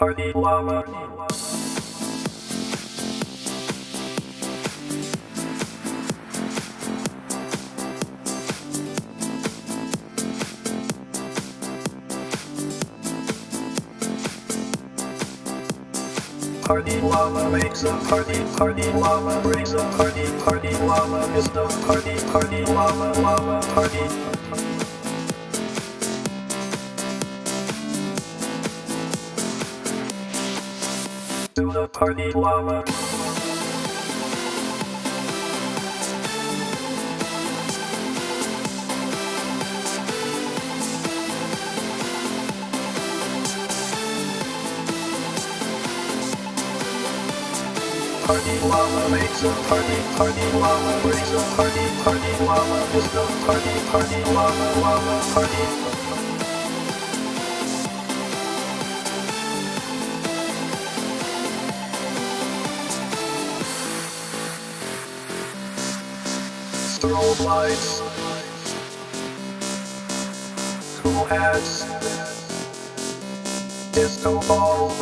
party llama. Party llama makes a party llama brings a party llama is the party llama party. Do the party llama. Party llama makes a party llama brings a party llama is the party llama party. Strobe lights, cool hats, disco ball,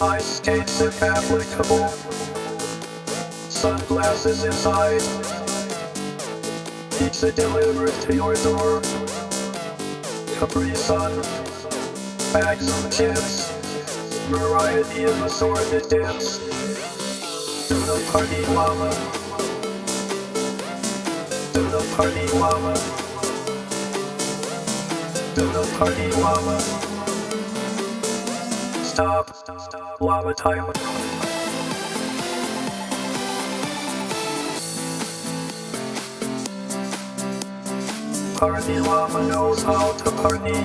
ice skates if applicable, sunglasses inside, pizza delivered to your door, Capri Sun, bags of chips, variety of assorted dips. Do the party llama. Do the party llama. Do the party llama. Stop. Llama time. Party llama knows how to party.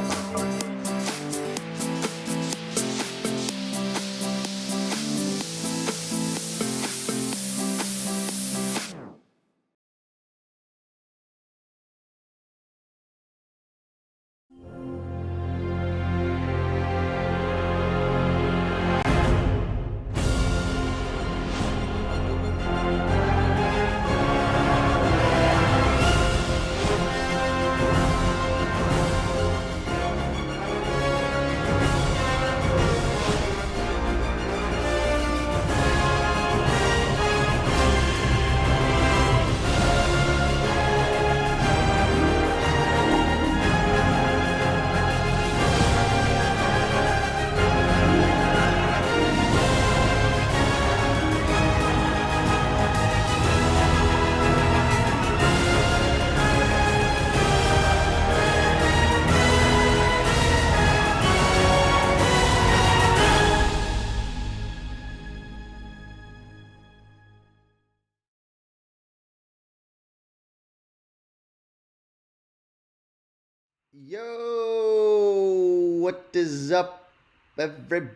Yo, what is up, everybody?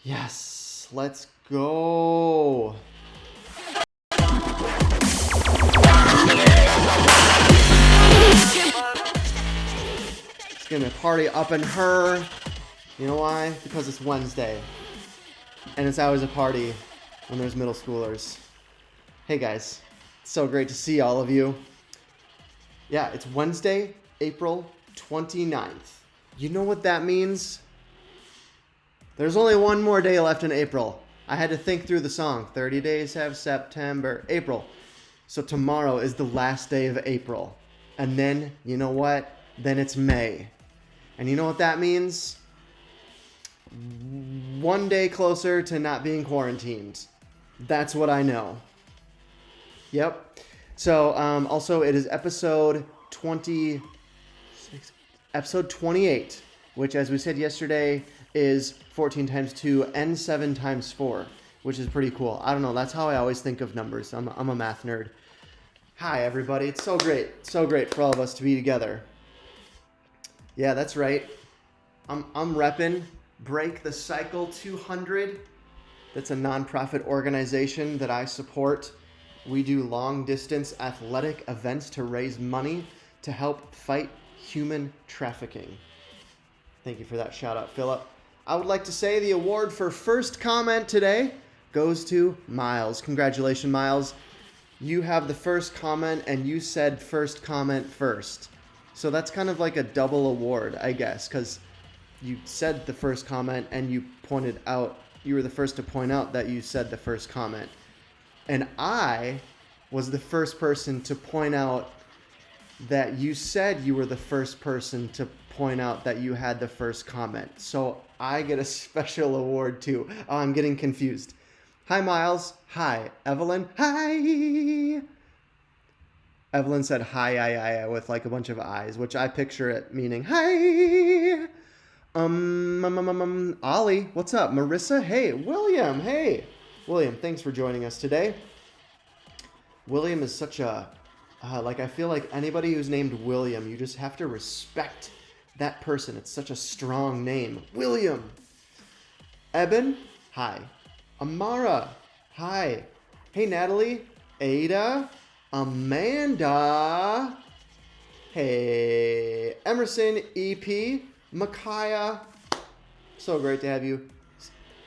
Yes, let's go. It's gonna be a party up in her. You know why? Because it's Wednesday. And it's always a party when there's middle schoolers. Hey guys, it's so great to see all of you. Yeah, it's Wednesday, April 29th. You know what that means? There's only one more day left in April. I had to think through the song. 30 days have September, April. So tomorrow is the last day of April. And then, you know what? Then it's May. And you know what that means? One day closer to not being quarantined. That's what I know. Yep. So, also, it is episode 28, which, as we said yesterday, is 14 times 2 and 7 times 4, which is pretty cool. I don't know. That's how I always think of numbers. I'm a math nerd. Hi, everybody. It's so great for all of us to be together. Yeah, that's right. I'm repping Break the Cycle 200. That's a nonprofit organization that I support. We do long-distance athletic events to raise money to help fight human trafficking. Thank you for that shout-out, Philip. I would like to say the award for first comment today goes to Miles. Congratulations, Miles. You have the first comment, and you said first comment first. So that's kind of like a double award, I guess, because you said the first comment and you were the first to point out that you said the first comment. And I was the first person to point out that you said you were the first person to point out that you had the first comment. So I get a special award too. Oh, I'm getting confused. Hi, Miles. Hi, Evelyn. Hi. Evelyn said hi, I with like a bunch of eyes, which I picture it meaning hi. Ollie, what's up? Marissa, hey. William, hey. William, thanks for joining us today. William is such a, I feel like anybody who's named William, you just have to respect that person. It's such a strong name. William. Eben, hi. Amara, hi. Hey, Natalie. Ada. Amanda. Hey. Emerson, EP. Micaiah. So great to have you.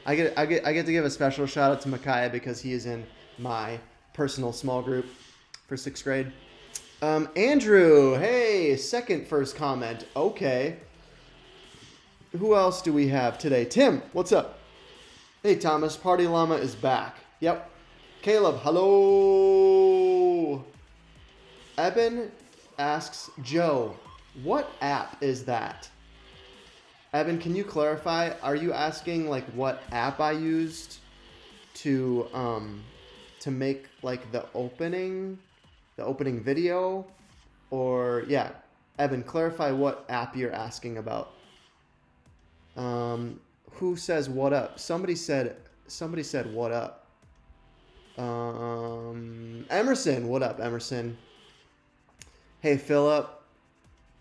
I get to give a special shout out to Micaiah because he is in my personal small group for 6th grade. Andrew, hey, second first comment. Okay. Who else do we have today? Tim, what's up? Hey, Thomas, Party Llama is back. Yep. Caleb, hello. Eben asks Joe, what app is that? Eben, can you clarify? Are you asking like what app I used to make like the opening video? Or yeah, Eben, clarify what app you're asking about. Who says what up? Somebody said what up. Emerson, what up, Emerson? Hey, Philip.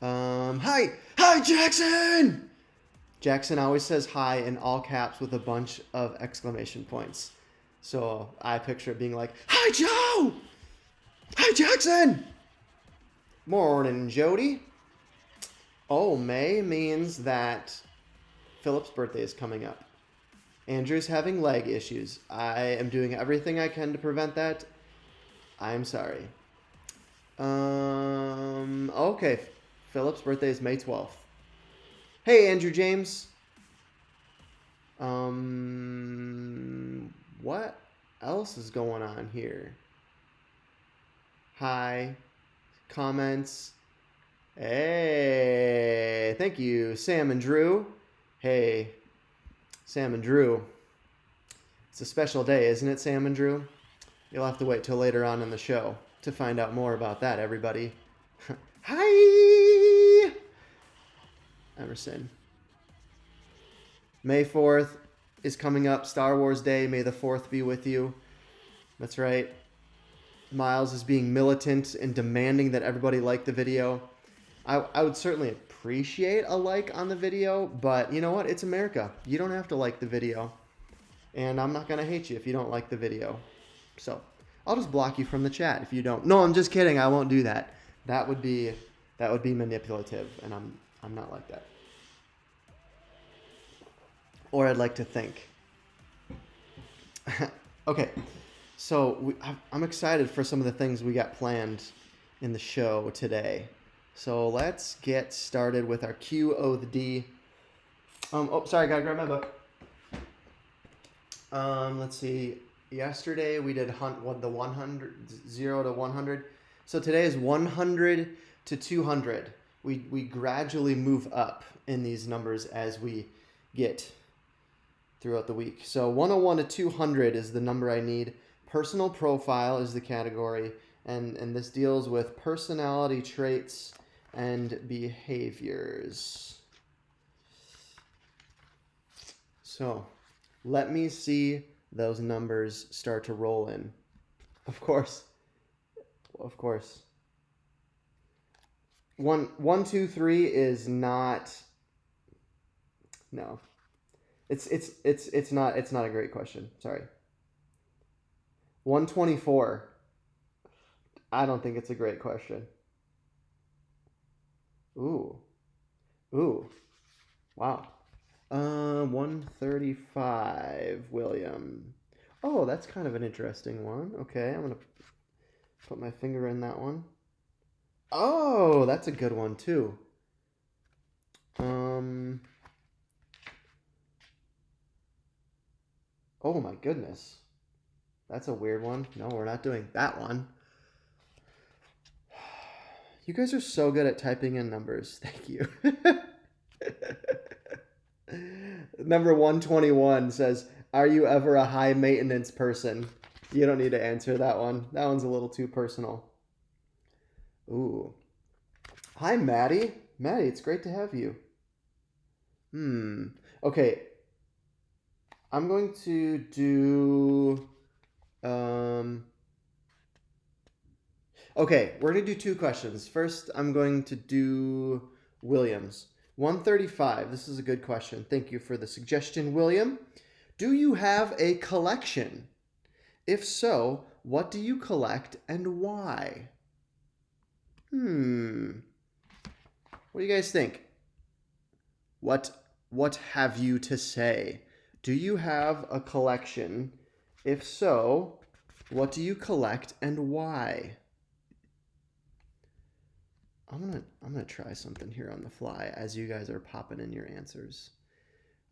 Hi, Jackson. Jackson always says hi in all caps with a bunch of exclamation points. So I picture it being like, hi, Joe. Hi, Jackson. Morning, Jody. Oh, May means that Philip's birthday is coming up. Andrew's having leg issues. I am doing everything I can to prevent that. I'm sorry. Okay. Philip's birthday is May 12th. Hey, Andrew James. What else is going on here? Hi. Comments. Hey. Thank you, Sam and Drew. Hey, Sam and Drew. It's a special day, isn't it, Sam and Drew? You'll have to wait till later on in the show to find out more about that, everybody. Hi! Emerson. May 4th is coming up. Star Wars Day. May the 4th be with you. That's right. Miles is being militant and demanding that everybody like the video. I would certainly appreciate a like on the video, but you know what? It's America. You don't have to like the video. And I'm not going to hate you if you don't like the video. So I'll just block you from the chat if you don't. No, I'm just kidding. I won't do that. That would be manipulative, and I'm not like that. Or I'd like to think. Okay, so I'm excited for some of the things we got planned in the show today. So let's get started with our V.O.D. Sorry, gotta grab my book. Let's see. Yesterday we did the 100, 0 to 100. So today is 100 to 200. We gradually move up in these numbers as we get throughout the week. So 101 to 200 is the number I need. Personal profile is the category, and this deals with personality traits and behaviors. So let me see those numbers start to roll in. Of course. 1, 2, 3 is not. No. It's not a great question. Sorry. 124. I don't think it's a great question. Ooh. Wow. 135, William. Oh, that's kind of an interesting one. Okay, I'm going to put my finger in that one. Oh, that's a good one too. Um. Oh my goodness. That's a weird one. No, we're not doing that one. You guys are so good at typing in numbers. Thank you. Number 121 says, "Are you ever a high maintenance person?" You don't need to answer that one. That one's a little too personal. Ooh. Hi, Maddie. Maddie, it's great to have you. Okay. I'm going to do. Um, okay, we're going to do two questions. First, I'm going to do Williams. 135. This is a good question. Thank you for the suggestion, William. Do you have a collection? If so, what do you collect and why? What do you guys think? What have you to say? Do you have a collection? If so, what do you collect and why? I'm gonna try something here on the fly as you guys are popping in your answers.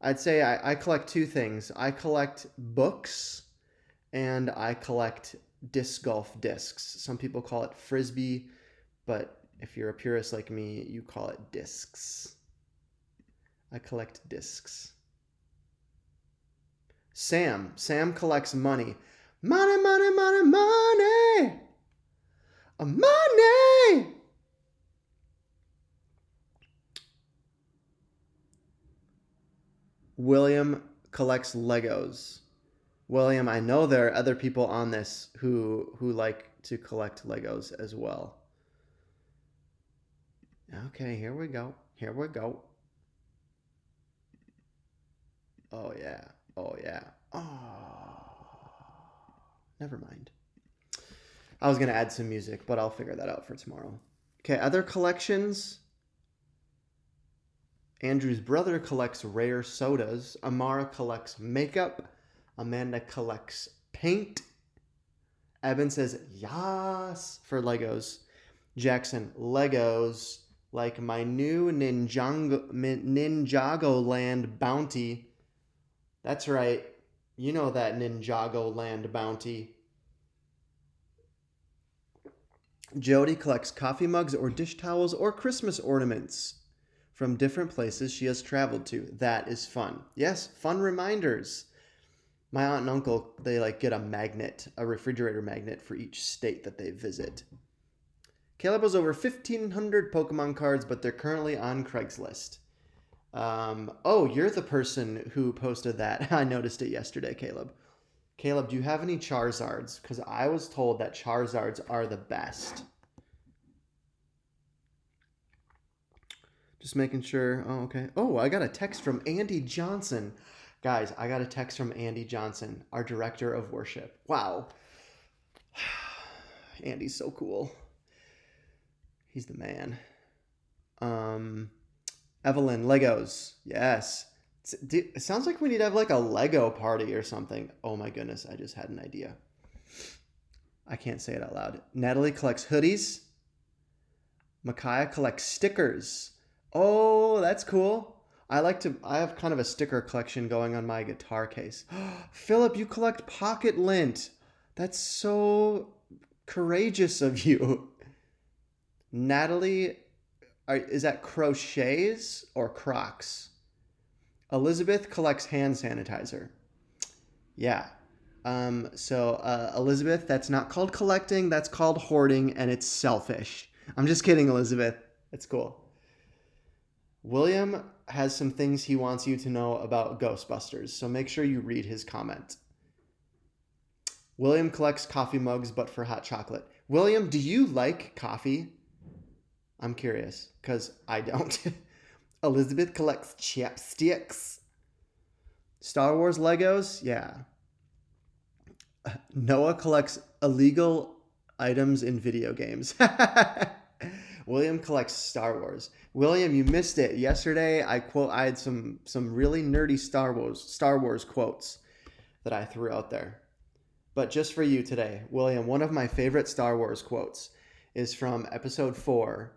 I'd say I collect two things. I collect books and I collect disc golf discs. Some people call it frisbee, but if you're a purist like me, you call it discs. I collect discs. Sam collects money. Money, money, money, money. Money. William collects Legos. William, I know there are other people on this who like to collect Legos as well. Okay, here we go. Here we go. Oh yeah. Oh yeah. Oh. Never mind. I was going to add some music, but I'll figure that out for tomorrow. Okay, other collections. Andrew's brother collects rare sodas. Amara collects makeup. Amanda collects paint. Evan says yas for Legos. Jackson, Legos, like my new Ninjago Land bounty. That's right. You know that Ninjago Land bounty. Jody collects coffee mugs or dish towels or Christmas ornaments from different places she has traveled to. That is fun. Yes, fun reminders. My aunt and uncle, they like get a magnet, a refrigerator magnet for each state that they visit. Caleb has over 1,500 Pokemon cards, but they're currently on Craigslist. Oh, you're the person who posted that. I noticed it yesterday, Caleb. Caleb, do you have any Charizards? Because I was told that Charizards are the best. Just making sure. Oh, okay. Oh, I got a text from Andy Johnson. Guys, I got a text from Andy Johnson, our director of worship. Wow. Andy's so cool. He's the man. Evelyn, Legos. Yes. It sounds like we need to have like a Lego party or something. Oh my goodness, I just had an idea. I can't say it out loud. Natalie collects hoodies. Micaiah collects stickers. Oh, that's cool. I have kind of a sticker collection going on my guitar case. Philip, you collect pocket lint. That's so courageous of you. Natalie, is that crochets or Crocs? Elizabeth collects hand sanitizer. Yeah. Elizabeth, that's not called collecting. That's called hoarding, and it's selfish. I'm just kidding, Elizabeth. It's cool. William has some things he wants you to know about Ghostbusters, so make sure you read his comment. William collects coffee mugs, but for hot chocolate. William, do you like coffee? I'm curious, because I don't. Elizabeth collects chapsticks. Star Wars Legos? Yeah. Noah collects illegal items in video games. William collects Star Wars. William, you missed it. Yesterday, I had some really nerdy Star Wars quotes that I threw out there. But just for you today, William, one of my favorite Star Wars quotes is from episode 4,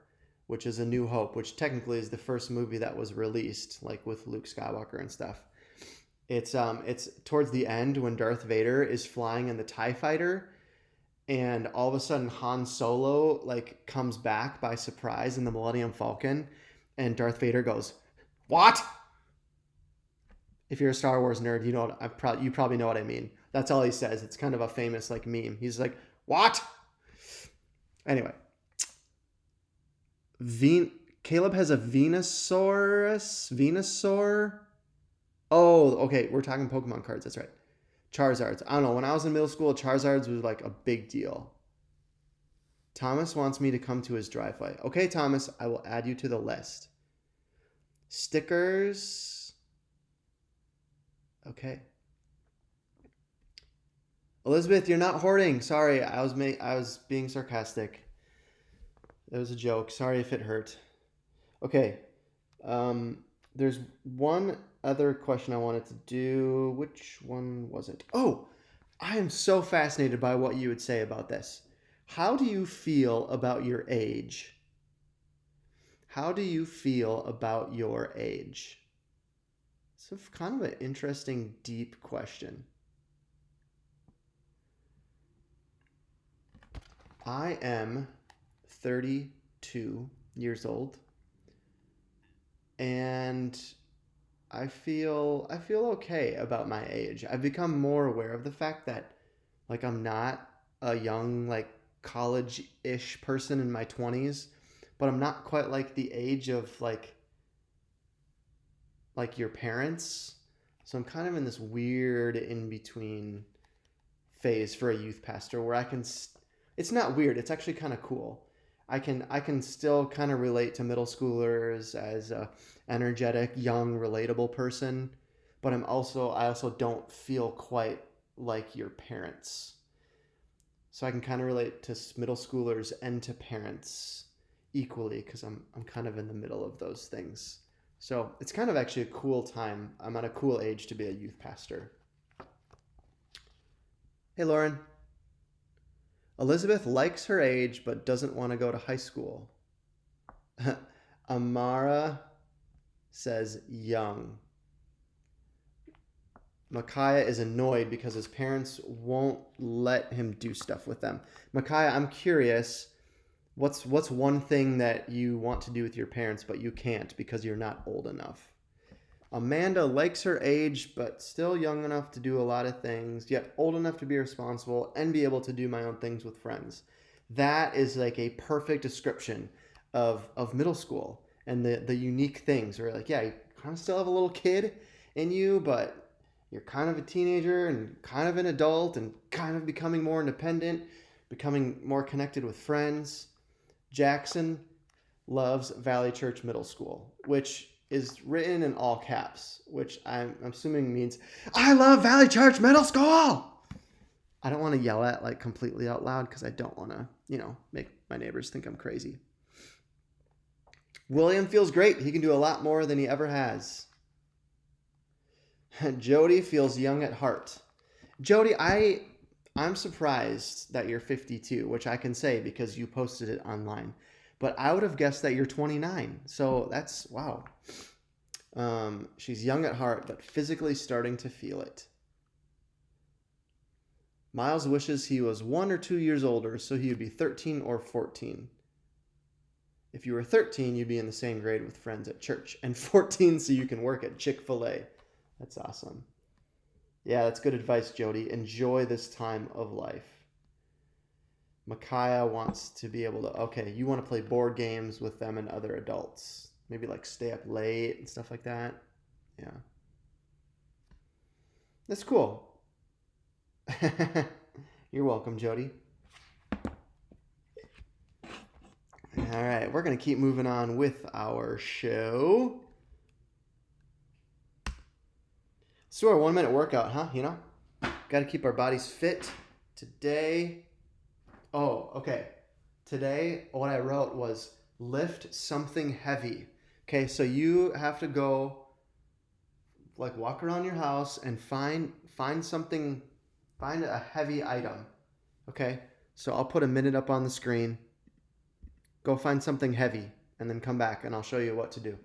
which is A New Hope, which technically is the first movie that was released, like with Luke Skywalker and stuff. It's towards the end when Darth Vader is flying in the TIE fighter, and all of a sudden Han Solo like comes back by surprise in the Millennium Falcon, and Darth Vader goes, "What?" If you're a Star Wars nerd, you know what you probably know what I mean. That's all he says. It's kind of a famous like meme. He's like, "What?" Anyway, Caleb has a Venusaur. Oh, okay. We're talking Pokemon cards. That's right. Charizards. I don't know. When I was in middle school, Charizards was like a big deal. Thomas wants me to come to his driveway. Okay, Thomas, I will add you to the list. Stickers. Okay. Elizabeth, you're not hoarding. Sorry, I was being sarcastic. It was a joke. Sorry if it hurt. Okay. There's one other question I wanted to do. Which one was it? Oh, I am so fascinated by what you would say about this. How do you feel about your age? How do you feel about your age? It's kind of an interesting, deep question. I am 32 years old, and I feel okay about my age. I've become more aware of the fact that like I'm not a young like college-ish person in my 20s, but I'm not quite like the age of like your parents. So I'm kind of in this weird in between phase for a youth pastor where I can it's not weird, it's actually kind of cool. I can still kind of relate to middle schoolers as a energetic, young, relatable person, but I also don't feel quite like your parents. So I can kind of relate to middle schoolers and to parents equally because I'm kind of in the middle of those things. So it's kind of actually a cool time. I'm at a cool age to be a youth pastor. Hey, Lauren. Elizabeth likes her age but doesn't want to go to high school. Amara says young. Micaiah is annoyed because his parents won't let him do stuff with them. Micaiah, I'm curious, what's one thing that you want to do with your parents but you can't because you're not old enough? Amanda likes her age but still young enough to do a lot of things, yet old enough to be responsible and be able to do my own things with friends. That is like a perfect description of middle school and the unique things where like, yeah, you kind of still have a little kid in you, but you're kind of a teenager and kind of an adult and kind of becoming more independent, becoming more connected with friends. Jackson loves Valley Church Middle School, which is written in all caps, which I'm assuming means, I love Valley Church Middle School! I don't want to yell at like completely out loud because I don't want to, make my neighbors think I'm crazy. William feels great. He can do a lot more than he ever has. Jody feels young at heart. Jody, I'm surprised that you're 52, which I can say because you posted it online. But I would have guessed that you're 29. So that's, wow. She's young at heart, but physically starting to feel it. Miles wishes he was 1 or 2 years older, so he would be 13 or 14. If you were 13, you'd be in the same grade with friends at church. And 14, so you can work at Chick-fil-A. That's awesome. Yeah, that's good advice, Jody. Enjoy this time of life. Micaiah wants to be able to, you want to play board games with them and other adults. Maybe like stay up late and stuff like that. Yeah. That's cool. You're welcome, Jody. All right, we're going to keep moving on with our show. Let's do our 1 minute workout, huh? Got to keep our bodies fit. Today, Today, what I wrote was lift something heavy. Okay, so you have to go, like, walk around your house and find something, find a heavy item. Okay, so I'll put a minute up on the screen. Go find something heavy and then come back and I'll show you what to do.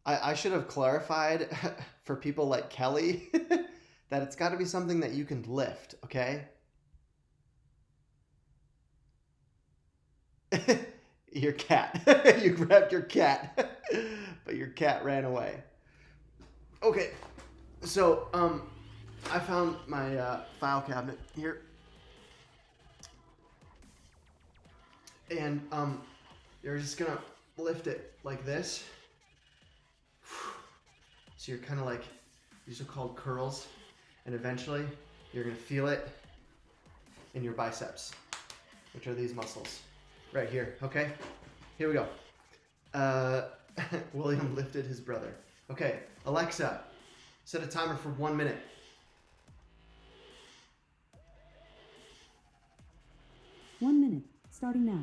I should have clarified for people like Kelly that it's got to be something that you can lift, okay? Your cat. You grabbed your cat, but your cat ran away. Okay, so I found my file cabinet here, and you're just gonna lift it like this. So you're kind of like, these are called curls, and eventually you're gonna feel it in your biceps, which are these muscles right here. Okay, here we go. William lifted his brother. Okay, Alexa, set a timer for 1 minute. One minute, starting now.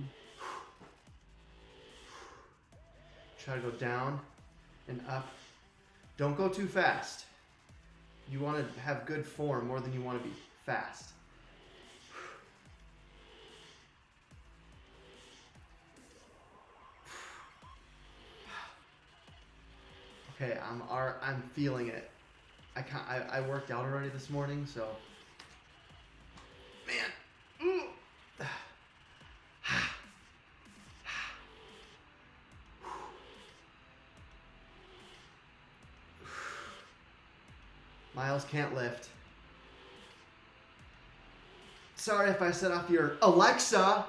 Try to go down and up. Don't go too fast. You want to have good form more than you want to be fast. Okay, I'm feeling it. I worked out already this morning, so man. Ooh. Miles can't lift. Sorry if I set off your Alexa.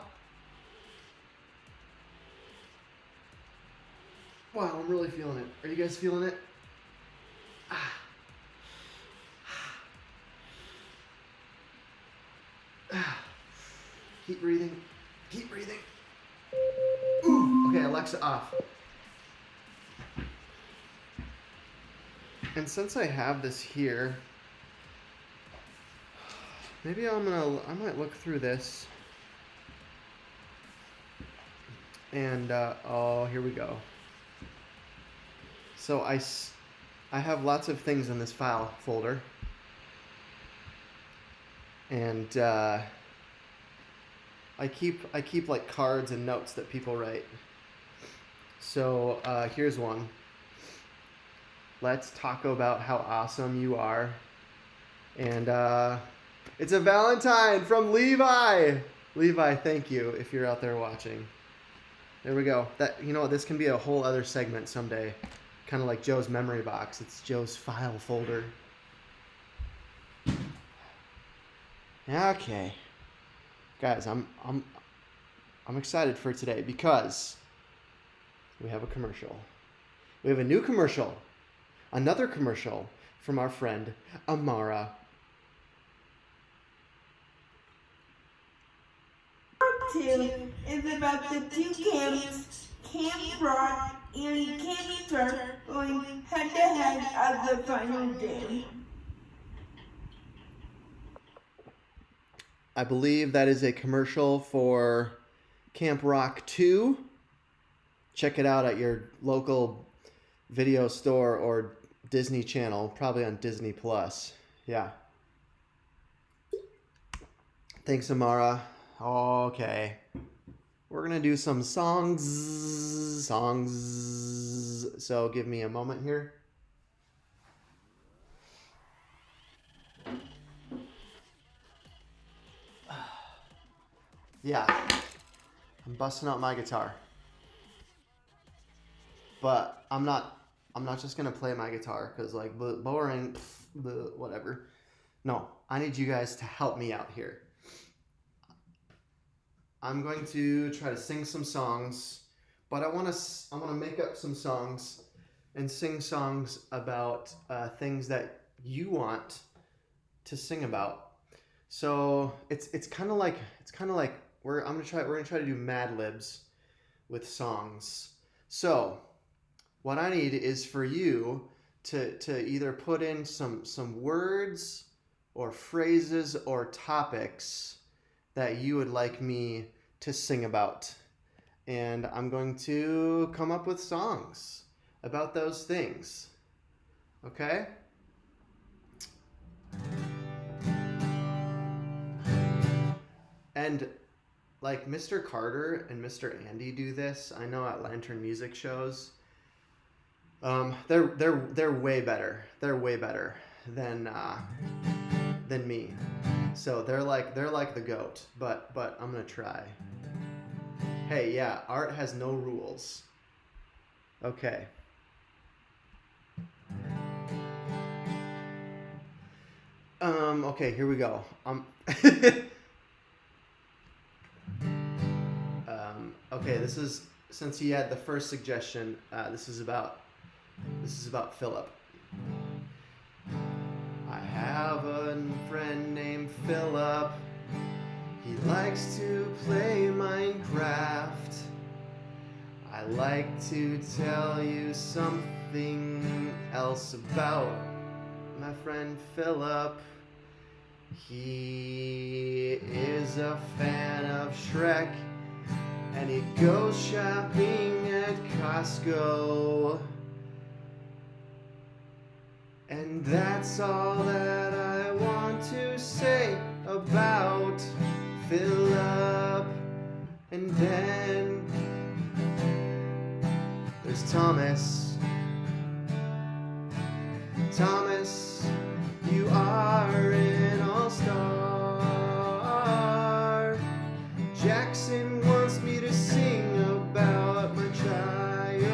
Wow, I'm really feeling it. Are you guys feeling it? Keep breathing. Keep breathing. Ooh. Okay, Alexa off. And since I have this here, maybe I might look through this. And, oh, here we go. So I have lots of things in this file folder. And, I keep like cards and notes that people write. So, here's one. Let's talk about how awesome you are. And it's a Valentine from Levi. Levi, thank you if you're out there watching. There we go. That, you know, this can be a whole other segment someday. Kind of like Joe's memory box. It's Joe's file folder. Okay. Guys, I'm excited for today because we have a commercial. We have a new commercial. Another commercial from our friend Amara. Part 2 is about the two camps, Camp Rock and Camp Star, going head-to-head at the final day. I believe that is a commercial for Camp Rock 2. Check it out at your local video store or Disney Channel, probably on Disney Plus. Yeah. Thanks, Amara. Okay. We're going to do some songs. So give me a moment here. Yeah. I'm busting out my guitar. but I'm not just gonna play my guitar because like boring, whatever. No, I need you guys to help me out here. I'm going to try to sing some songs, but I want to make up some songs and sing songs about things that you want to sing about. So it's kind of like we're gonna try to do Mad Libs with songs. So what I need is for you to either put in some words or phrases or topics that you would like me to sing about. And I'm going to come up with songs about those things. Okay? And like Mr. Carter and Mr. Andy do this. I know at Lantern Music shows. They're way better. They're way better than me. So they're like the GOAT. But I'm gonna try. Hey, yeah, art has no rules. Okay. Okay, here we go. Okay, this is, since he had the first suggestion, this is about Philip. I have a friend named Philip. He likes to play Minecraft. I like to tell you something else about my friend Philip. He is a fan of Shrek, and he goes shopping at Costco. And that's all that I want to say about Philip. And then there's Thomas. Thomas, you are an all-star. Jackson wants me to sing about my childhood.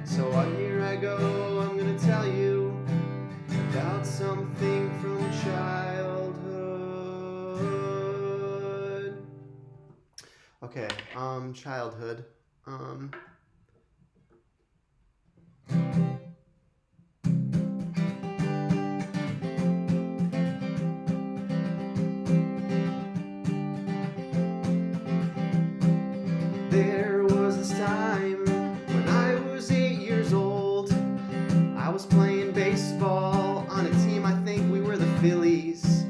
So here I go, I'm gonna tell you about something from childhood. Okay, childhood. There was this time when I was 8 years old. I was playing baseball on a team, I think we were the Phillies.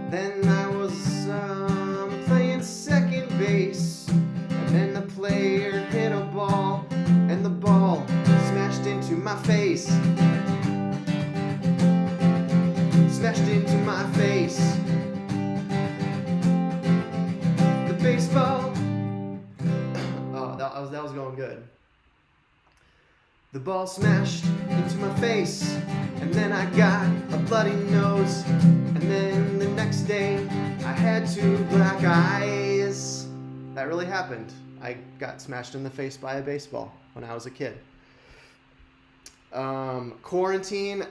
Then I was playing second base, and then the player hit a ball, and the ball smashed into my face. Smashed into my face. The baseball. Oh, that was going good. The ball smashed into my face, and then I got a bloody nose, and then the next day I had 2 black eyes. That really happened. I got smashed in the face by a baseball when I was a kid. Quarantine.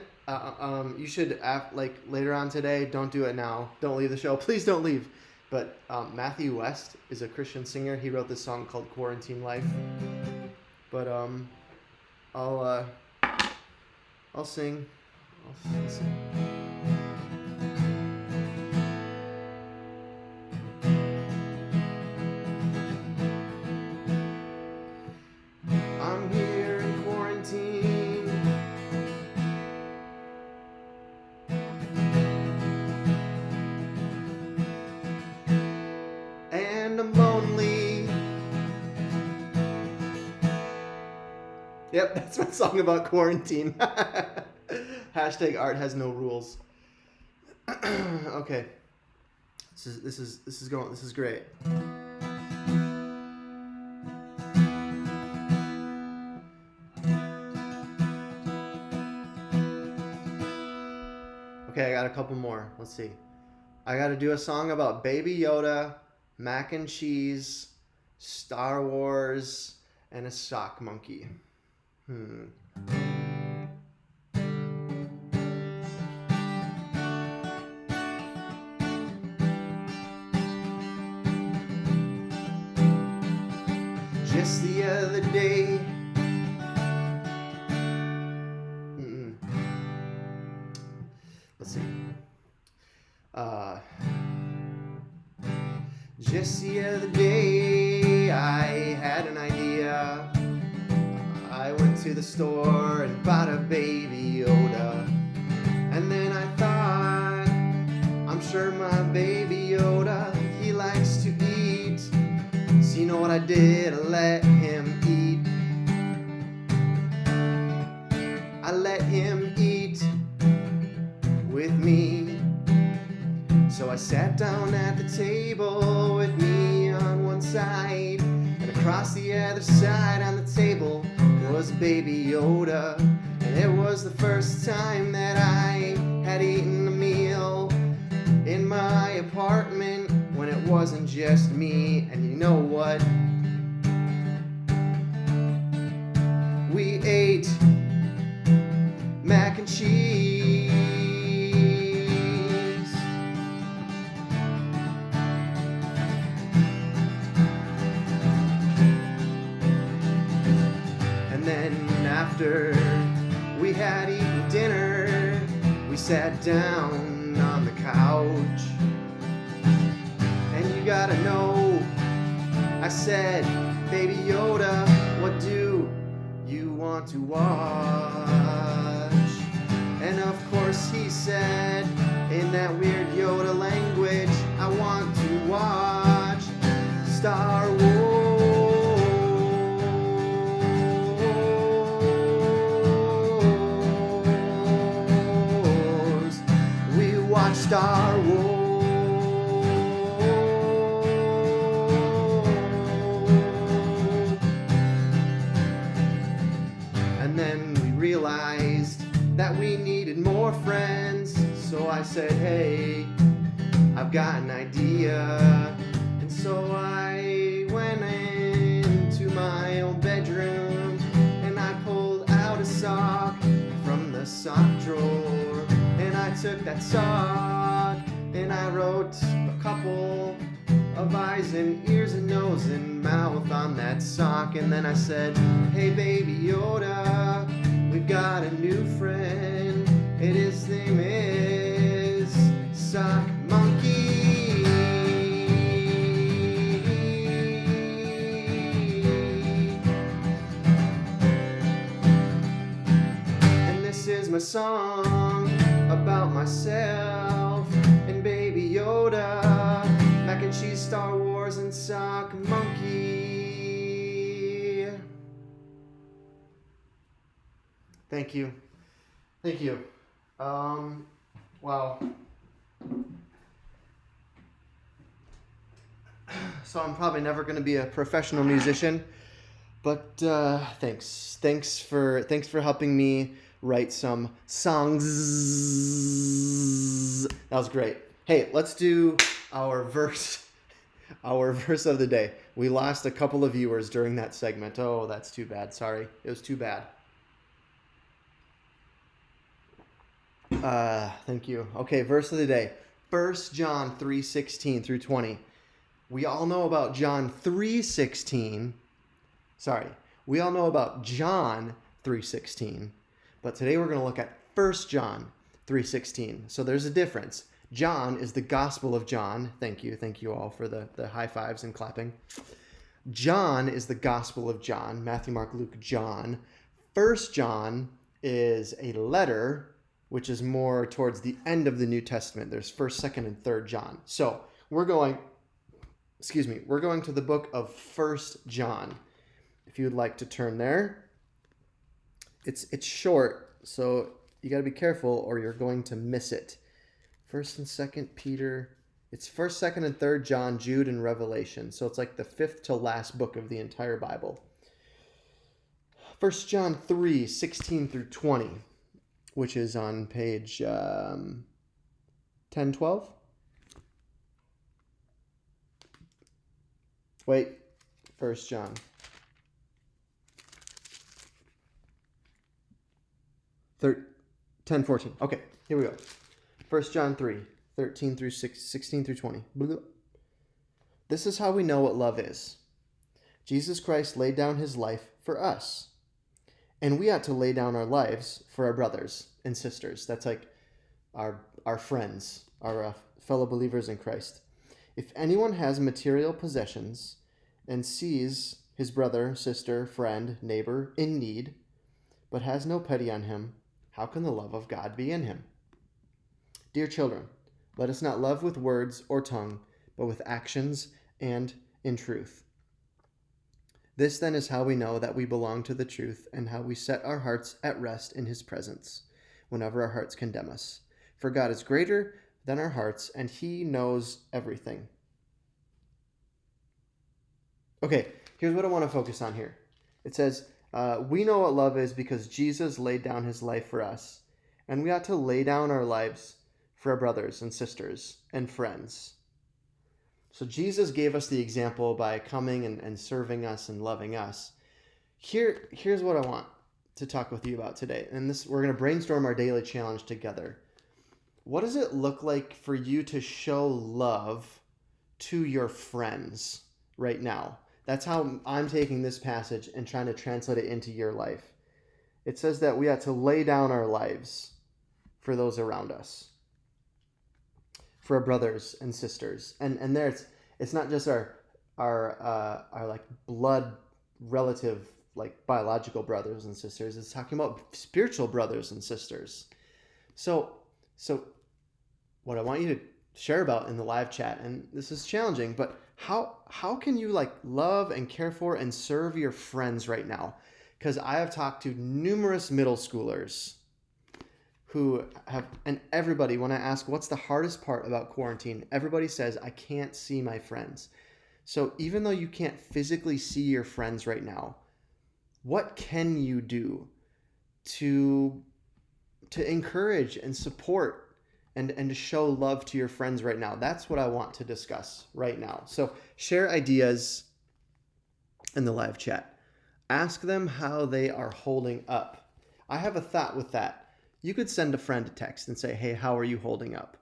You should like later on today. Don't do it now. Don't leave the show. Please don't leave. But Matthew West is a Christian singer. He wrote this song called "Quarantine Life." But I'll sing. I'll sing. I'm here in quarantine. And I'm lonely. Yep, that's my song about quarantine. Hashtag art has no rules. Okay. This is great. Okay, I got a couple more. Let's see. I got to do a song about Baby Yoda, mac and cheese, Star Wars, and a sock monkey. Just the other day, let's see. Just the other day, I had an idea. I went to the store and bought a baby Yoda. And then I thought, I'm sure my baby Yoda, he likes to eat. So you know what I did? I let him eat. I let him eat with me. So I sat down at the table with me on one side, and across the other side on the table was baby Yoda. And it was the first time that I had eaten a meal in my apartment when it wasn't just me. And you know what? We ate mac and cheese. And then after we had eaten dinner, we sat down on the couch. And you gotta know, I said, baby Yoda, what do you want to watch? And of course he said, in that weird Yoda language, I want to watch Star Wars. We watch Star Wars. And then we realized that we needed more friends. So I said, hey, I've got an idea. And so I went into my old bedroom and I pulled out a sock from the sock drawer. And I took that sock and I wrote a couple of eyes and ears and nose and mouth on that sock. And then I said, hey baby Yoda, we've got a new friend, and his name is Sock Monkey. And this is my song about myself and baby Yoda, mac and cheese, Star Wars, and Sock Monkey. Thank you. Thank you. Wow. So I'm probably never going to be a professional musician, but thanks. Thanks for helping me write some songs. That was great. Hey, let's do our verse of the day. We lost a couple of viewers during that segment. Oh, that's too bad. Sorry. It was too bad. Thank you. Okay, verse of the day. 1 John 3:16 through 20. We all know about John 3:16. Sorry. We all know about John 3:16. But today we're going to look at 1 John 3:16. So there's a difference. John is the Gospel of John. Thank you. Thank you all for the high fives and clapping. John is the Gospel of John. Matthew, Mark, Luke, John. 1 John is a letter, which is more towards the end of the New Testament. There's 1st, 2nd, and 3rd John. So we're going to the book of 1 John. If you would like to turn there. It's short, so you got to be careful or you're going to miss it. 1st and 2nd Peter. It's 1st, 2nd, and 3rd John, Jude, and Revelation. So it's like the 5th to last book of the entire Bible. 1 John 3:16 through 20. Which is on page 1012. Wait, 1 John. 10, 14. Okay, here we go. 1 John 3, 13 through 16 through 20. This is how we know what love is. Jesus Christ laid down his life for us. And we ought to lay down our lives for our brothers and sisters. That's like our friends, our fellow believers in Christ. If anyone has material possessions and sees his brother, sister, friend, neighbor in need, but has no pity on him, how can the love of God be in him? Dear children, let us not love with words or tongue, but with actions and in truth. This then is how we know that we belong to the truth and how we set our hearts at rest in his presence whenever our hearts condemn us. For God is greater than our hearts, and he knows everything. Okay, here's what I want to focus on here. It says, we know what love is because Jesus laid down his life for us, and we ought to lay down our lives for our brothers and sisters and friends. So Jesus gave us the example by coming and serving us and loving us. Here's what I want to talk with you about today. And we're going to brainstorm our daily challenge together. What does it look like for you to show love to your friends right now? That's how I'm taking this passage and trying to translate it into your life. It says that we ought to lay down our lives for those around us, for our brothers and sisters. And there it's not just our like blood relative, like biological brothers and sisters. It's talking about spiritual brothers and sisters. So what I want you to share about in the live chat, and this is challenging, but how can you like love and care for and serve your friends right now? Because I have talked to numerous middle schoolers who have, and everybody, when I ask what's the hardest part about quarantine, everybody says, I can't see my friends. So even though you can't physically see your friends right now, what can you do to encourage and support and to show love to your friends right now? That's what I want to discuss right now. So share ideas in the live chat. Ask them how they are holding up. I have a thought with that. You could send a friend a text and say, hey, how are you holding up?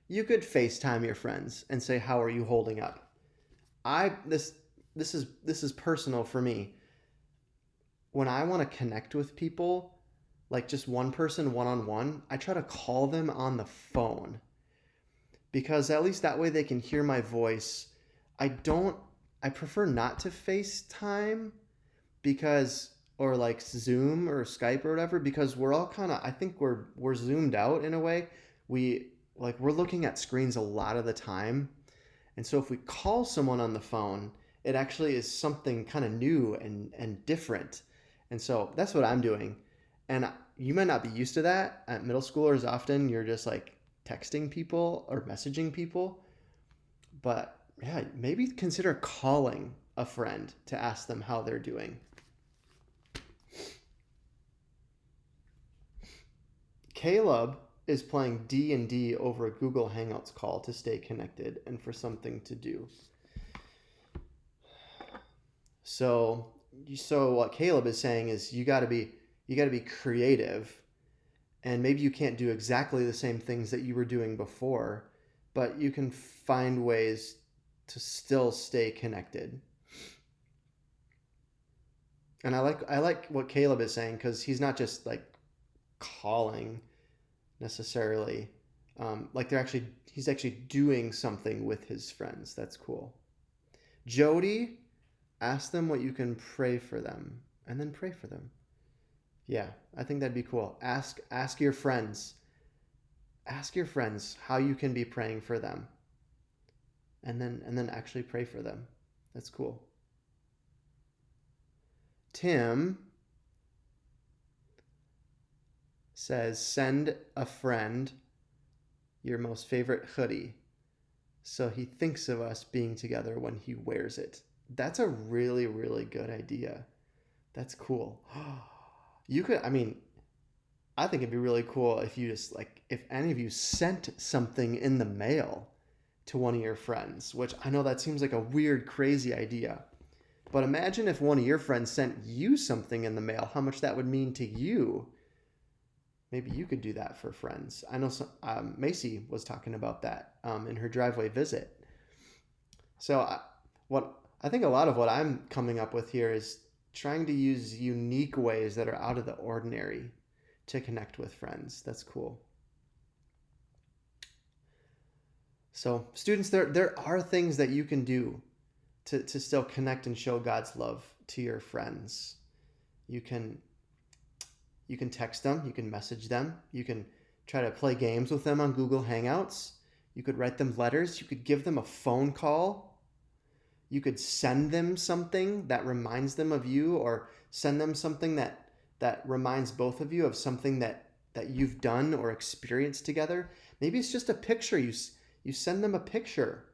You could FaceTime your friends and say, how are you holding up? This is personal for me. When I want to connect with people, like just one person one-on-one, I try to call them on the phone because at least that way they can hear my voice. I prefer not to FaceTime or like Zoom or Skype or whatever, because we're all kind of, I think we're zoomed out in a way. We're looking at screens a lot of the time. And so if we call someone on the phone, it actually is something kind of new and different. And so that's what I'm doing. And you might not be used to that. At middle schoolers, often you're just like texting people or messaging people. But yeah, maybe consider calling a friend to ask them how they're doing. Caleb is playing D&D over a Google Hangouts call to stay connected and for something to do. So what Caleb is saying is you got to be creative, and maybe you can't do exactly the same things that you were doing before, but you can find ways to still stay connected. And I like what Caleb is saying, because he's not just like calling necessarily, he's actually doing something with his friends. That's cool. Jody, ask them what you can pray for them, and then pray for them. Yeah, I think that'd be cool. Ask your friends. Ask your friends how you can be praying for them, and then actually pray for them. That's cool. Tim says, send a friend your most favorite hoodie so he thinks of us being together when he wears it. That's a really, really good idea. That's cool. I think it'd be really cool if you just if any of you sent something in the mail to one of your friends, which I know that seems like a weird, crazy idea. But imagine if one of your friends sent you something in the mail, how much that would mean to you. maybe you could do that for friends. I know Macy was talking about that in her driveway visit. So I think a lot of what I'm coming up with here is trying to use unique ways that are out of the ordinary to connect with friends. That's cool. So students, there are things that you can do to still connect and show God's love to your friends. You can text them, you can message them, you can try to play games with them on Google Hangouts, you could write them letters, you could give them a phone call, you could send them something that reminds them of you, or send them something that reminds both of you of something that you've done or experienced together. Maybe it's just a picture. You send them a picture.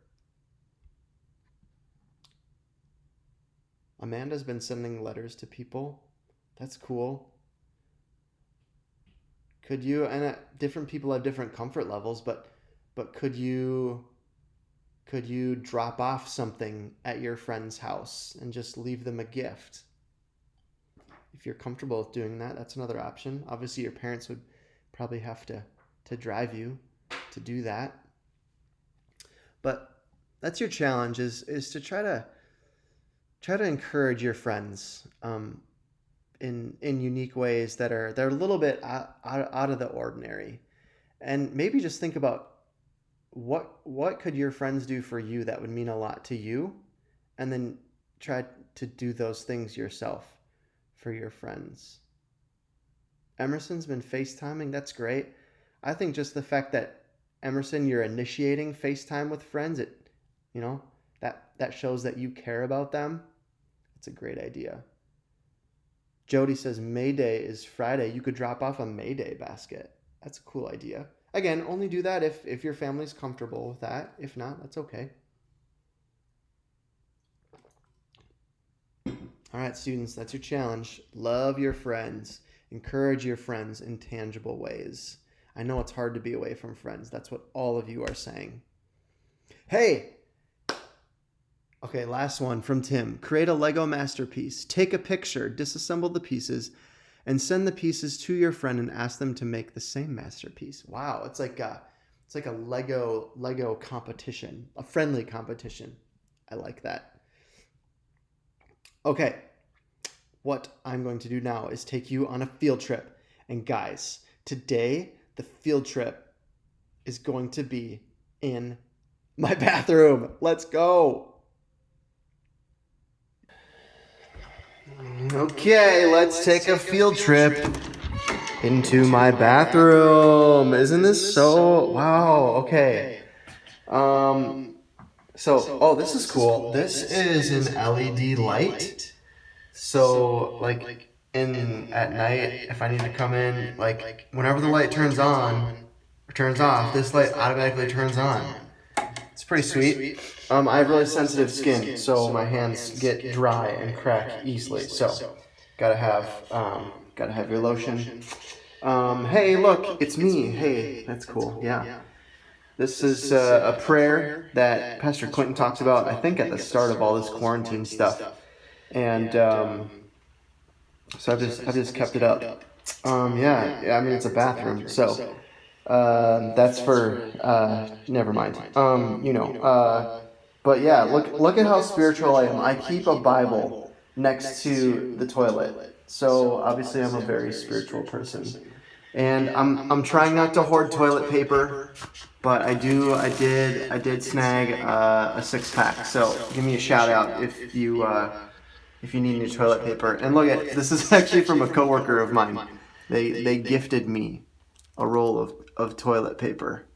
Amanda's been sending letters to people. That's cool. Could you, and different people have different comfort levels, but could you drop off something at your friend's house and just leave them a gift? If you're comfortable with doing that, that's another option. Obviously, your parents would probably have to drive you to do that. But that's your challenge, is to try to encourage your friends in unique ways that are a little bit out of the ordinary. And maybe just think about what could your friends do for you that would mean a lot to you, and then try to do those things yourself for your friends. Emerson's been FaceTiming. That's great. I think just the fact that, Emerson, you're initiating FaceTime with friends, that shows that you care about them. It's a great idea. Jody says May Day is Friday. You could drop off a May Day basket. That's a cool idea. Again, only do that if your family's comfortable with that. If not, that's okay. All right, students, that's your challenge. Love your friends. Encourage your friends in tangible ways. I know it's hard to be away from friends. That's what all of you are saying. Hey! Okay, last one from Tim. Create a Lego masterpiece. Take a picture, disassemble the pieces, and send the pieces to your friend and ask them to make the same masterpiece. Wow, it's like a Lego competition, a friendly competition. I like that. Okay, what I'm going to do now is take you on a field trip. And guys, today the field trip is going to be in my bathroom. Let's go. Okay, let's take a field trip into my bathroom. Isn't this so? Wow, okay. This is cool. This is an LED light. So, at night, if I need to come in, whenever the light turns on or turns off, this light automatically turns on. It's pretty sweet. I have really sensitive skin, so my hands get dry and crack easily. So, gotta have your lotion. Hey, look, it's me. Hey, that's cool. Yeah. This is a prayer that Pastor Clinton talks about, I think, at the start of all this quarantine stuff. And so I've just kept it up. It's a bathroom, so that's for never mind. But yeah, look at how spiritual I am. I keep a Bible next to the toilet, so obviously I'm a very spiritual person. And I'm trying not to hoard toilet paper, but I did snag a 6-pack. So give me a shout out if you need new toilet paper. And look at this is actually from a coworker of mine. They gifted me a roll of toilet paper.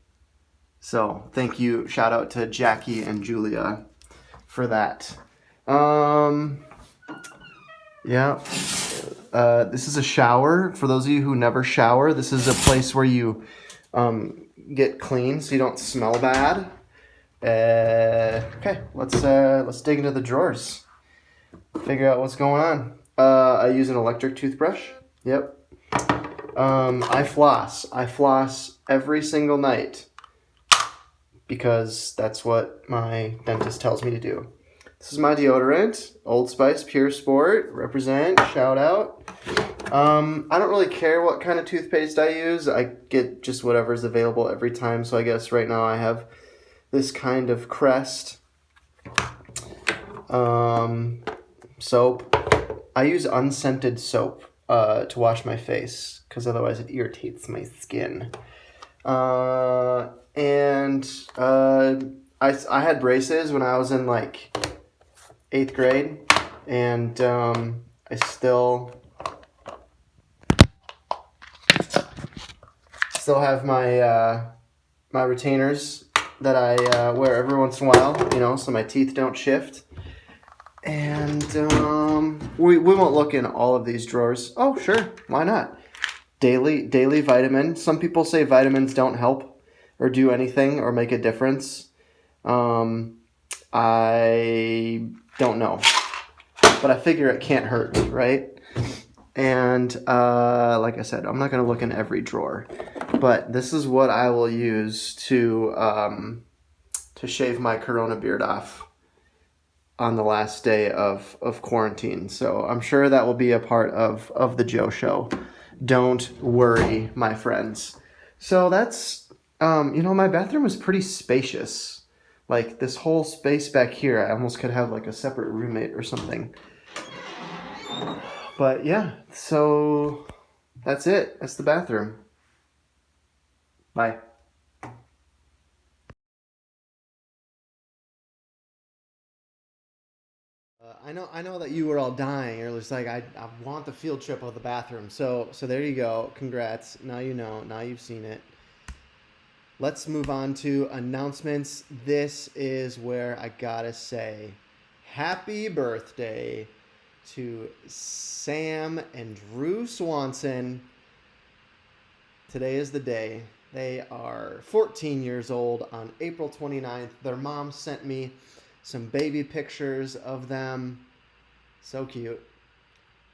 So thank you. Shout out to Jackie and Julia for that. This is a shower. For those of you who never shower, this is a place where you get clean so you don't smell bad. Okay, let's dig into the drawers. Figure out what's going on. I use an electric toothbrush. Yep. I floss every single night because that's what my dentist tells me to do. This is my deodorant, Old Spice Pure Sport, represent, shout out. I don't really care what kind of toothpaste I use. I get just whatever's available every time. So I guess right now I have this kind of Crest soap. I use unscented soap to wash my face because otherwise it irritates my skin. I had braces when I was in like 8th grade, and I still have my retainers that I wear every once in a while, so my teeth don't shift. And we won't look in all of these drawers. Oh, sure, why not? Daily vitamin. Some people say vitamins don't help or do anything or make a difference. I don't know, but I figure it can't hurt, right? And like I said, I'm not going to look in every drawer, but this is what I will use to shave my Corona beard off on the last day of quarantine. So I'm sure that will be a part of the Joe Show. Don't worry, my friends. So that's, my bathroom is pretty spacious. Like this whole space back here, I almost could have like a separate roommate or something. But yeah, so that's it. That's the bathroom. Bye. I know that you were all dying. You're just like, I want the field trip of the bathroom. So there you go. Congrats. Now you know. Now you've seen it. Let's move on to announcements. This is where I gotta say, happy birthday to Sam and Drew Swanson. Today is the day. They are 14 years old on April 29th. Their mom sent me some baby pictures of them. So cute.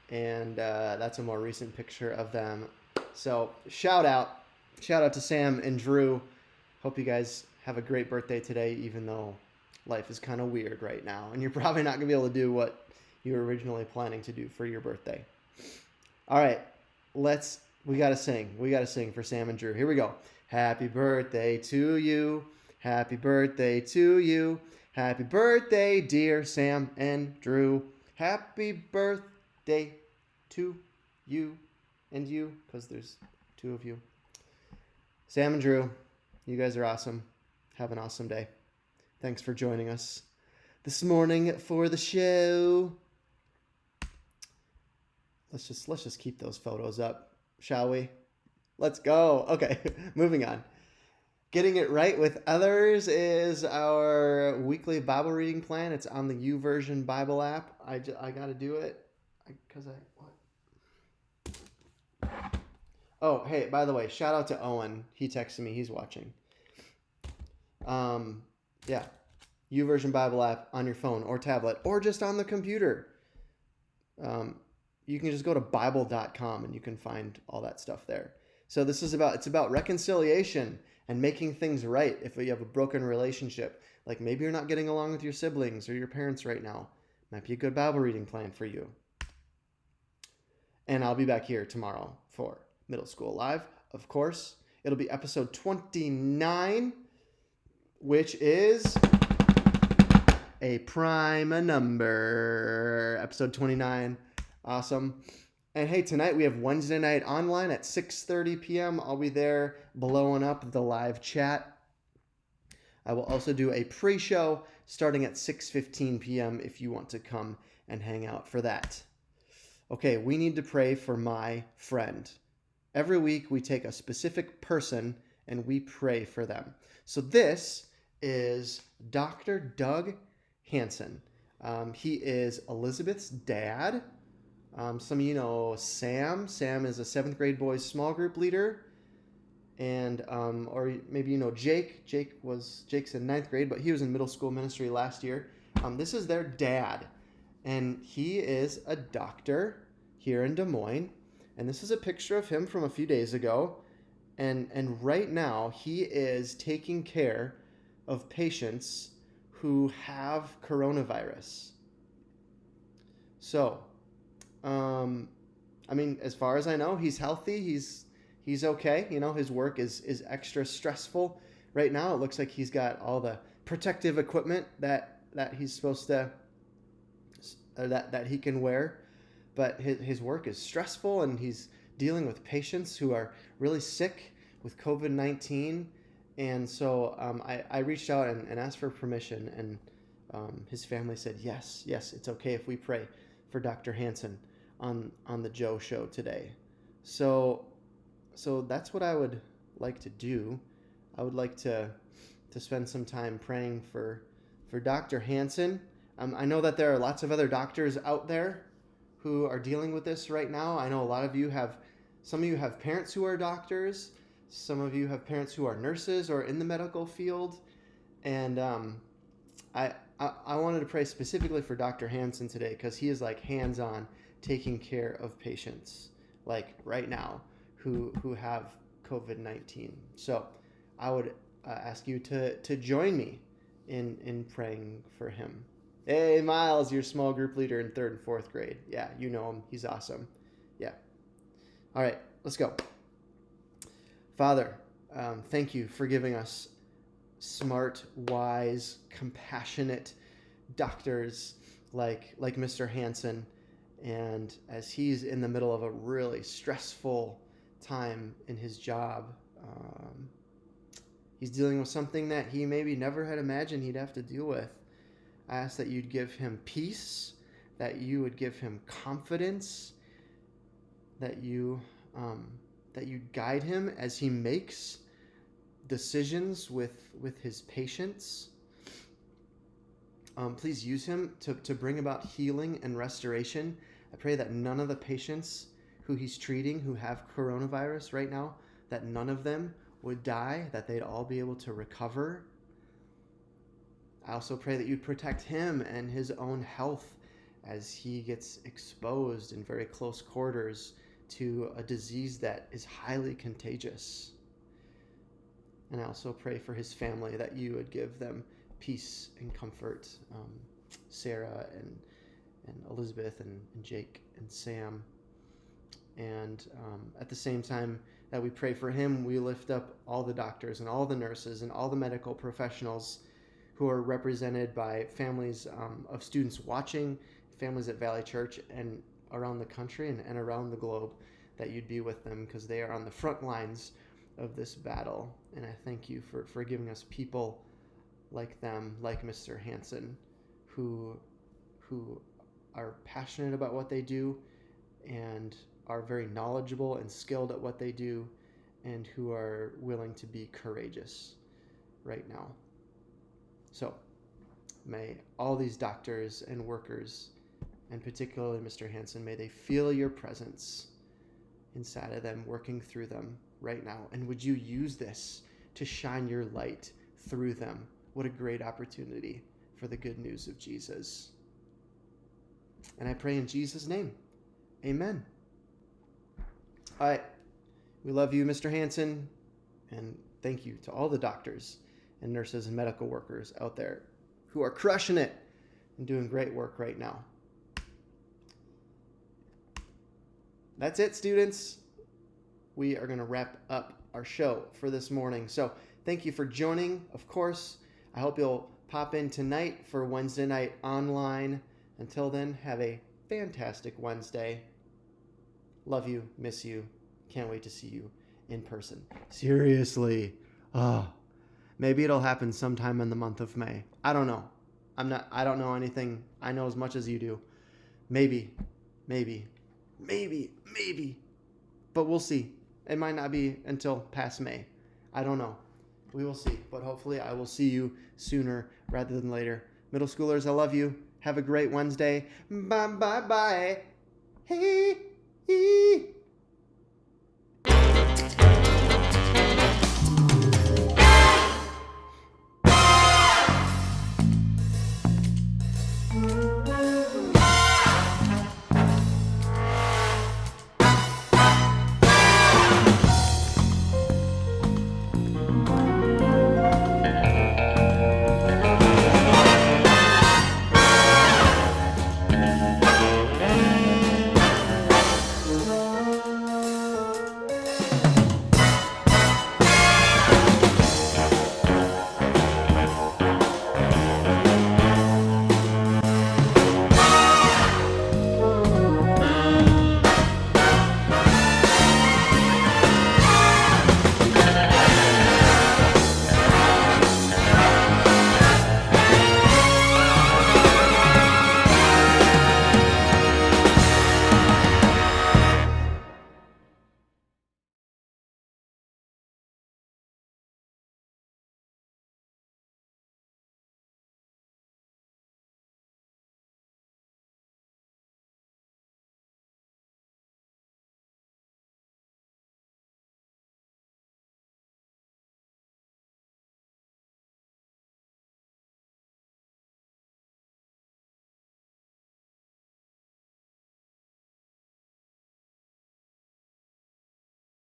And that's a more recent picture of them. So shout out to Sam and Drew. Hope you guys have a great birthday today, even though life is kind of weird right now. And you're probably not going to be able to do what you were originally planning to do for your birthday. All right, we got to sing. We got to sing for Sam and Drew. Here we go. Happy birthday to you. Happy birthday to you. Happy birthday, dear Sam and Drew. Happy birthday to you and you, because there's two of you. Sam and Drew, you guys are awesome. Have an awesome day. Thanks for joining us this morning for the show. Let's just keep those photos up, shall we? Let's go. Okay, moving on. Getting It Right with Others is our weekly Bible reading plan. It's on the YouVersion Bible app. I got to do it what? Oh, hey, by the way, shout out to Owen. He texted me. He's watching. Yeah, YouVersion Bible app on your phone or tablet or just on the computer. You can just go to Bible.com and you can find all that stuff there. So it's about reconciliation and making things right if you have a broken relationship. Like maybe you're not getting along with your siblings or your parents right now. Might be a good Bible reading plan for you. And I'll be back here tomorrow for Middle School Live, of course. It'll be episode 29, which is a prime number. Episode 29. Awesome. And hey, tonight we have Wednesday night online at 6:30 p.m. I'll be there blowing up the live chat. I will also do a pre-show starting at 6:15 p.m. if you want to come and hang out for that. Okay, we need to pray for my friend. Every week we take a specific person and we pray for them. So this is Dr. Doug Hansen. He is Elizabeth's dad. Some of you know Sam. Sam is a 7th grade boys small group leader. And or maybe you know Jake. Jake's in 9th grade, but he was in middle school ministry last year. This is their dad. And he is a doctor here in Des Moines. And this is a picture of him from a few days ago. And right now he is taking care of patients who have coronavirus. So, I mean, as far as I know, he's healthy. He's okay. You know, his work is extra stressful right now. It looks like he's got all the protective equipment that he's supposed to that he can wear, but his work is stressful, and he's dealing with patients who are really sick with COVID-19. And so I reached out and asked for permission, and his family said yes, it's okay if we pray for Dr. Hansen on the Joe Show today. So that's what I would like to do. I would like to spend some time praying for Dr. Hansen. I know that there are lots of other doctors out there who are dealing with this right now. I know a lot of you some of you have parents who are doctors. Some of you have parents who are nurses or in the medical field. And I wanted to pray specifically for Dr. Hansen today, because he is like hands-on taking care of patients like right now who have COVID-19. So I would ask you to join me in praying for him. Hey, Miles, your small group leader in 3rd and 4th grade. Yeah, you know him. He's awesome. Yeah. All right, let's go. Father, thank you for giving us smart, wise, compassionate doctors like Mr. Hansen. And as he's in the middle of a really stressful time in his job, he's dealing with something that he maybe never had imagined he'd have to deal with. I ask that you'd give him peace, that you would give him confidence, that you'd guide him as he makes decisions with his patients. Please use him to bring about healing and restoration. I pray that none of the patients who he's treating who have coronavirus right now, that none of them would die, that they'd all be able to recover. I also pray that you'd protect him and his own health as he gets exposed in very close quarters to a disease that is highly contagious. And I also pray for his family, that you would give them peace and comfort. Sarah and Elizabeth and Jake and Sam. And at the same time that we pray for him, we lift up all the doctors and all the nurses and all the medical professionals who are represented by families of students watching, families at Valley Church and around the country and around the globe, that you'd be with them, because they are on the front lines of this battle. And I thank you for giving us people like them, like Mr. Hansen, who are passionate about what they do and are very knowledgeable and skilled at what they do, and who are willing to be courageous right now. So may all these doctors and workers, and particularly Mr. Hansen, may they feel your presence inside of them, working through them right now. And would you use this to shine your light through them? What a great opportunity for the good news of Jesus. And I pray in Jesus' name, amen. All right. We love you, Mr. Hansen, and thank you to all the doctors and nurses and medical workers out there who are crushing it and doing great work right now. That's it, students. We are going to wrap up our show for this morning. So thank you for joining. Of course, I hope you'll pop in tonight for Wednesday night online. Until then, have a fantastic Wednesday. Love you, miss you. Can't wait to see you in person. Seriously. Maybe it'll happen sometime in the month of May. I don't know. I don't know anything. I know as much as you do. Maybe. But we'll see. It might not be until past May. I don't know. We will see. But hopefully I will see you sooner rather than later. Middle schoolers, I love you. Have a great Wednesday. Bye. Hey.